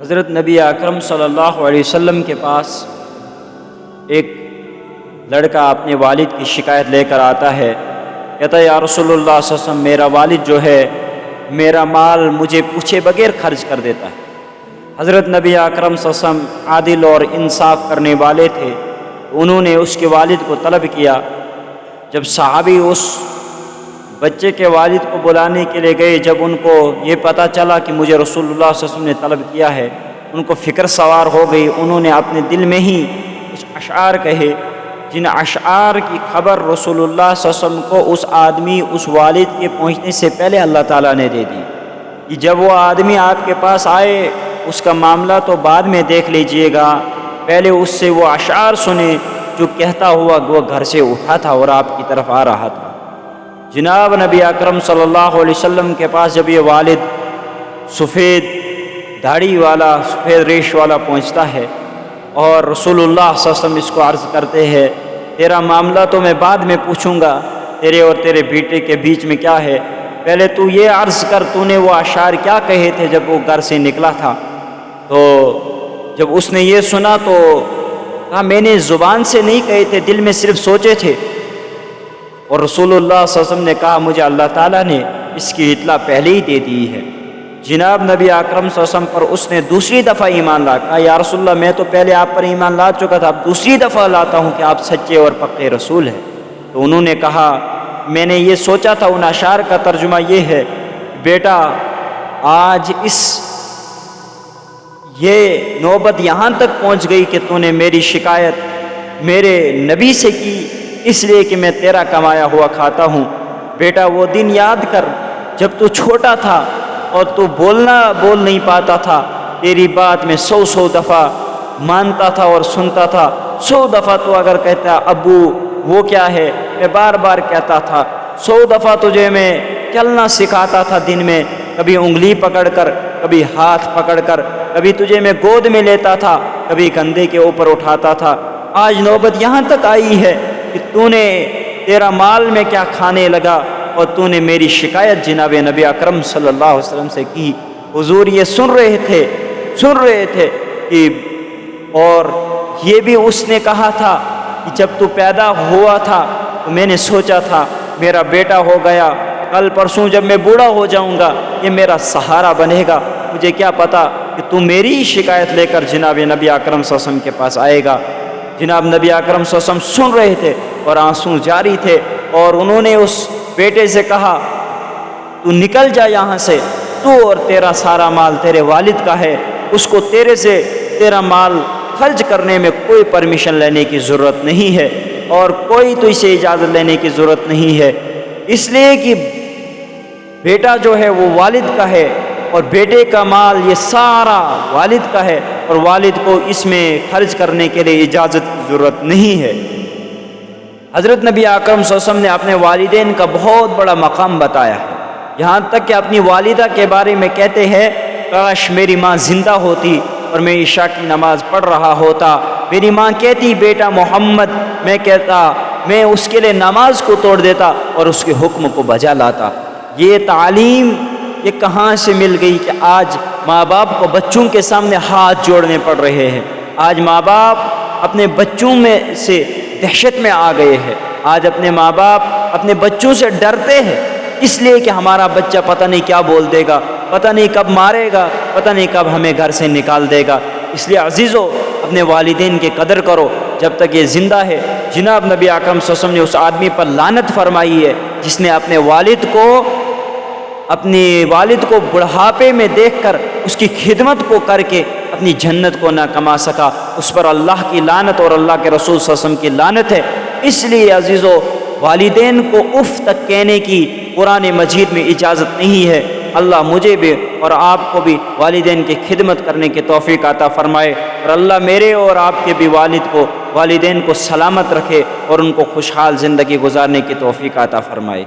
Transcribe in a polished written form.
حضرت نبی اکرم صلی اللہ علیہ وسلم کے پاس ایک لڑکا اپنے والد کی شکایت لے کر آتا ہے، کہتا ہے یا رسول اللہ صلی اللہ علیہ وسلم، میرا والد جو ہے میرا مال مجھے پوچھے بغیر خرچ کر دیتا ہے۔ حضرت نبی اکرم صلی اللہ علیہ وسلم عادل اور انصاف کرنے والے تھے، انہوں نے اس کے والد کو طلب کیا۔ جب صحابی اس بچے کے والد کو بلانے کے لیے گئے، جب ان کو یہ پتہ چلا کہ مجھے رسول اللہ صلی اللہ علیہ وسلم نے طلب کیا ہے، ان کو فکر سوار ہو گئی۔ انہوں نے اپنے دل میں ہی کچھ اشعار کہے، جن اشعار کی خبر رسول اللہ صلی اللہ علیہ وسلم کو اس آدمی اس والد کے پہنچنے سے پہلے اللہ تعالیٰ نے دے دی کہ جب وہ آدمی آپ کے پاس آئے اس کا معاملہ تو بعد میں دیکھ لیجئے گا، پہلے اس سے وہ اشعار سنے جو کہتا ہوا وہ گھر سے اٹھا تھا اور آپ کی طرف آ رہا تھا۔ جناب نبی اکرم صلی اللہ علیہ وسلم کے پاس جب یہ والد سفید داڑھی والا، سفید ریش والا پہنچتا ہے اور رسول اللہ صلی اللہ علیہ وسلم اس کو عرض کرتے ہیں، تیرا معاملہ تو میں بعد میں پوچھوں گا، تیرے اور تیرے بیٹے کے بیچ میں کیا ہے، پہلے تو یہ عرض کر تو نے وہ اشعار کیا کہے تھے جب وہ گھر سے نکلا تھا۔ تو جب اس نے یہ سنا تو کہا میں نے زبان سے نہیں کہے تھے، دل میں صرف سوچے تھے۔ اور رسول اللہ صلی اللہ علیہ وسلم نے کہا مجھے اللہ تعالیٰ نے اس کی اطلاع پہلے ہی دے دی ہے۔ جناب نبی اکرم صلی اللہ علیہ وسلم پر اس نے دوسری دفعہ ایمان لا، کہا یا رسول اللہ میں تو پہلے آپ پر ایمان لا چکا تھا، اب دوسری دفعہ لاتا ہوں کہ آپ سچے اور پکے رسول ہیں۔ تو انہوں نے کہا میں نے یہ سوچا تھا، ان اشعار کا ترجمہ یہ ہے، بیٹا آج یہ نوبت یہاں تک پہنچ گئی کہ تو نے میری شکایت میرے نبی سے کی، اس لیے کہ میں تیرا کمایا ہوا کھاتا ہوں۔ بیٹا وہ دن یاد کر جب تو چھوٹا تھا اور تو بول نہیں پاتا تھا، تیری بات میں 100 دفعہ مانتا تھا اور سنتا تھا، 100 دفعہ تو اگر کہتا ابو وہ کیا ہے میں بار بار کہتا تھا، 100 دفعہ تجھے میں چلنا سکھاتا تھا، دن میں کبھی انگلی پکڑ کر، کبھی ہاتھ پکڑ کر، کبھی تجھے میں گود میں لیتا تھا، کبھی کندھے کے اوپر اٹھاتا تھا۔ آج نوبت یہاں تک آئی ہے کہ تو نے تیرا مال میں کیا کھانے لگا اور تو نے میری شکایت جناب نبی اکرم صلی اللہ علیہ وسلم سے کی۔ حضور یہ سن رہے تھے کہ اور یہ بھی اس نے کہا تھا کہ جب تو پیدا ہوا تھا تو میں نے سوچا تھا میرا بیٹا ہو گیا، کل پرسوں جب میں بوڑھا ہو جاؤں گا یہ میرا سہارا بنے گا، مجھے کیا پتا کہ تو میری ہی شکایت لے کر جناب نبی اکرم صلی اللہ علیہ وسلم کے پاس آئے گا۔ جناب نبی اکرم صلی اللہ علیہ وسلم سن رہے تھے اور آنسو جاری تھے، اور انہوں نے اس بیٹے سے کہا تو نکل جا یہاں سے، تو اور تیرا سارا مال تیرے والد کا ہے، اس کو تیرے سے تیرا مال خرچ کرنے میں کوئی پرمیشن لینے کی ضرورت نہیں ہے اور کوئی تو اسے اجازت لینے کی ضرورت نہیں ہے، اس لیے کہ بیٹا جو ہے وہ والد کا ہے اور بیٹے کا مال یہ سارا والد کا ہے اور والد کو اس میں خرچ کرنے کے لیے اجازت کی ضرورت نہیں ہے۔ حضرت نبی اکرم صلی اللہ علیہ وسلم نے اپنے والدین کا بہت بڑا مقام بتایا ہے، یہاں تک کہ اپنی والدہ کے بارے میں کہتے ہیں کاش میری ماں زندہ ہوتی اور میں عشاء کی نماز پڑھ رہا ہوتا، میری ماں کہتی بیٹا محمد، میں کہتا میں اس کے لیے نماز کو توڑ دیتا اور اس کے حکم کو بجا لاتا۔ یہ تعلیم یہ کہاں سے مل گئی کہ آج ماں باپ کو بچوں کے سامنے ہاتھ جوڑنے پڑ رہے ہیں؟ آج ماں باپ اپنے بچوں میں سے دہشت میں آ گئے ہیں، آج اپنے ماں باپ اپنے بچوں سے ڈرتے ہیں، اس لیے کہ ہمارا بچہ پتہ نہیں کیا بول دے گا، پتہ نہیں کب مارے گا، پتہ نہیں کب ہمیں گھر سے نکال دے گا۔ اس لیے عزیزو اپنے والدین کی قدر کرو جب تک یہ زندہ ہے۔ جناب نبی اکرم صلی اللہ علیہ وسلم نے اس آدمی پر لعنت فرمائی ہے جس نے اپنے والد کو بڑھاپے میں دیکھ کر اس کی خدمت کو کر کے اپنی جنت کو نہ کما سکا، اس پر اللہ کی لعنت اور اللہ کے رسول صلی اللہ علیہ وسلم کی لعنت ہے۔ اس لیے عزیزو والدین کو اف تک کہنے کی قرآن مجید میں اجازت نہیں ہے۔ اللہ مجھے بھی اور آپ کو بھی والدین کی خدمت کرنے کی توفیق عطا فرمائے، اور اللہ میرے اور آپ کے بھی والدین کو سلامت رکھے اور ان کو خوشحال زندگی گزارنے کی توفیق عطا فرمائے۔